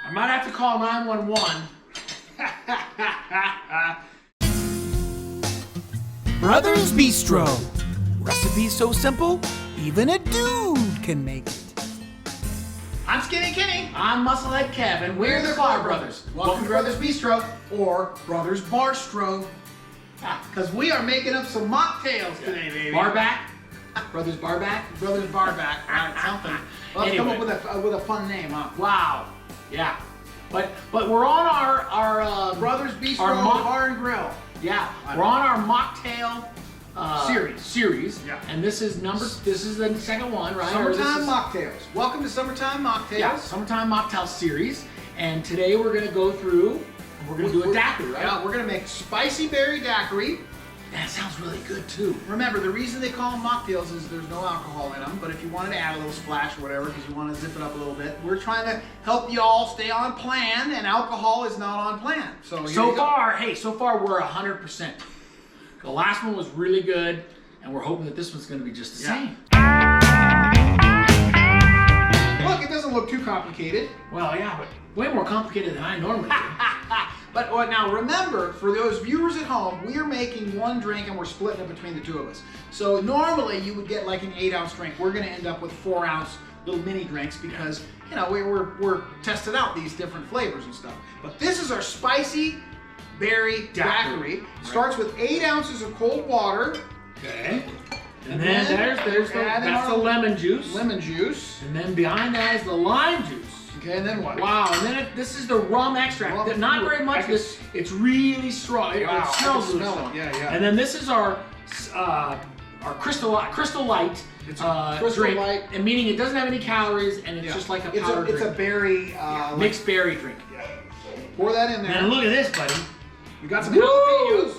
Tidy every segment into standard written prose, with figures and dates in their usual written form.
I might have to call 911. Brothers Bistro. Recipes so simple, even a dude can make it. I'm Skinny Kenny. I'm Musclehead Kevin. We're the Bar Brothers. Welcome to Brothers Bistro, or Brothers Barstro. Because we are making up some mocktails today, baby. Barback? Brothers Barback? Brothers Barback. Right, something. Let's come up with a fun name, huh? Wow. Yeah. But we're on our Brothers Bistro our Bar and Grill. Yeah. We're on our mocktail series. Yeah. And this is the second one, right? Summertime Mocktails. Welcome to Summertime Mocktails. Yeah, Summertime Mocktail series. And today we're gonna go through and we're gonna do a daiquiri, right? Yeah, we're gonna make Spicy Berry Daiquiri. That sounds really good too. Remember, the reason they call them mocktails is there's no alcohol in them, but if you wanted to add a little splash or whatever, because you want to zip it up a little bit, we're trying to help you all stay on plan, and alcohol is not on plan. So far we're 100%. The last one was really good, and we're hoping that this one's going to be just the same. Look, it doesn't look too complicated. Well, yeah, but way more complicated than I normally do. But now remember, for those viewers at home, we are making one drink and we're splitting it between the two of us. So normally you would get like an 8-ounce drink. We're going to end up with 4-ounce little mini drinks because, you know, we're testing out these different flavors and stuff. But this is our Spicy Berry Daiquiri. Starts with 8 ounces of cold water. Okay. And then that's the lemon juice. Lemon juice. And then behind that is the lime juice. Okay, and then what? Wow, and then this is the rum extract. Not very much. It's really strong. Wow, it smells really strong. Yeah. And then this is our Crystal Light. It's Crystal drink, Light, and meaning it doesn't have any calories, and it's just like a powder drink. It's a berry mixed berry drink. Yeah. Pour that in there. And look at this, buddy. We got some jalapeños.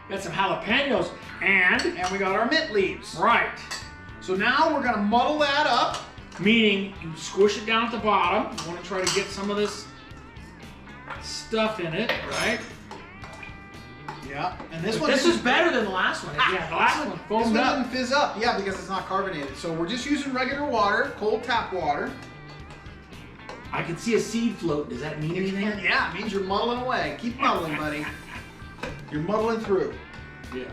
Got some jalapeños, and we got our mint leaves. Right. So now we're gonna muddle that up. Meaning you squish it down at the bottom. You want to try to get some of this stuff in it, right? Yeah. And this is better than the last one. Yeah, the last one foamed up. This one up. didn't fizz up. Yeah, because it's not carbonated. So we're just using regular water, cold tap water. I can see a seed float. Does that mean anything? Yeah, it means you're muddling away. Keep muddling, buddy. You're muddling through. Yeah.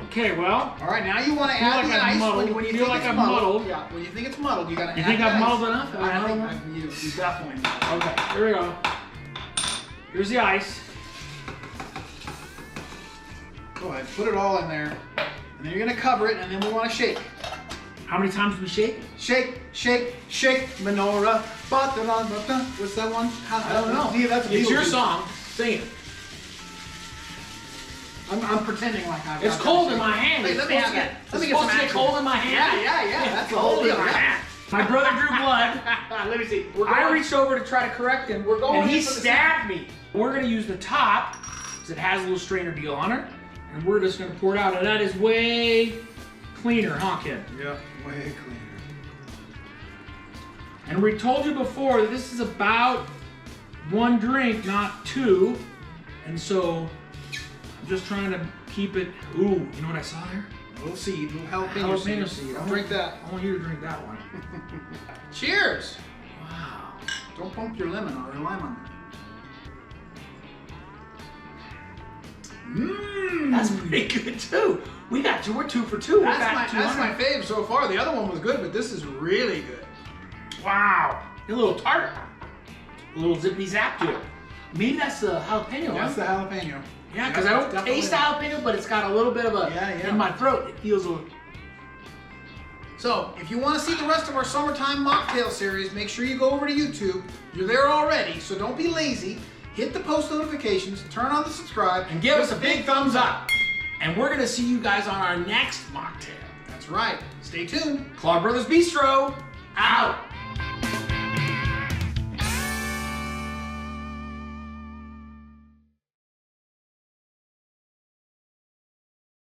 Okay, well. All right, now you want to add the ice when you feel like I'm muddled. Yeah, when you think it's muddled, you got to add the ice. You think I've muddled enough? I think you definitely muddled. Okay, here we go. Here's the ice. Go ahead, put it all in there. And then you're going to cover it, and then we want to shake. How many times do we shake? Shake, shake, shake, menorah. What's that one? I don't know. Yeah, that's it's your song. Sing it. I'm pretending like I've got It's cold in my hand. Wait, let me have that. Let me get some action. Cold in my hand. Yeah. That's the whole deal. My brother drew blood. Let me see. I reached over to try to correct him, and he stabbed me. We're going to use the top, because it has a little strainer deal on it, and we're just going to pour it out, and that is way cleaner, huh, kid? Yeah, way cleaner. And we told you before that this is about one drink, not two, and so I'm just trying to keep it. Ooh, you know what I saw there? A little seed, a little jalapeno seed. I'll drink that. I want you to drink that one. Cheers! Wow. Don't pump your lemon or your lime on there. Mmm! That's pretty good too. We're 2 for 2. That's my fave so far. The other one was good, but this is really good. Wow. A little tart. A little zippity zap to it. Maybe that's the jalapeno. That's the jalapeno. Yeah, because I don't taste the jalapeno, but it's got a little bit of a in my throat. It feels a little. So, if you want to see the rest of our Summertime Mocktail series, make sure you go over to YouTube. You're there already, so don't be lazy. Hit the post notifications, turn on the subscribe, and give us a big thumbs up. And we're going to see you guys on our next mocktail. That's right. Stay tuned. Claw Brothers Bistro.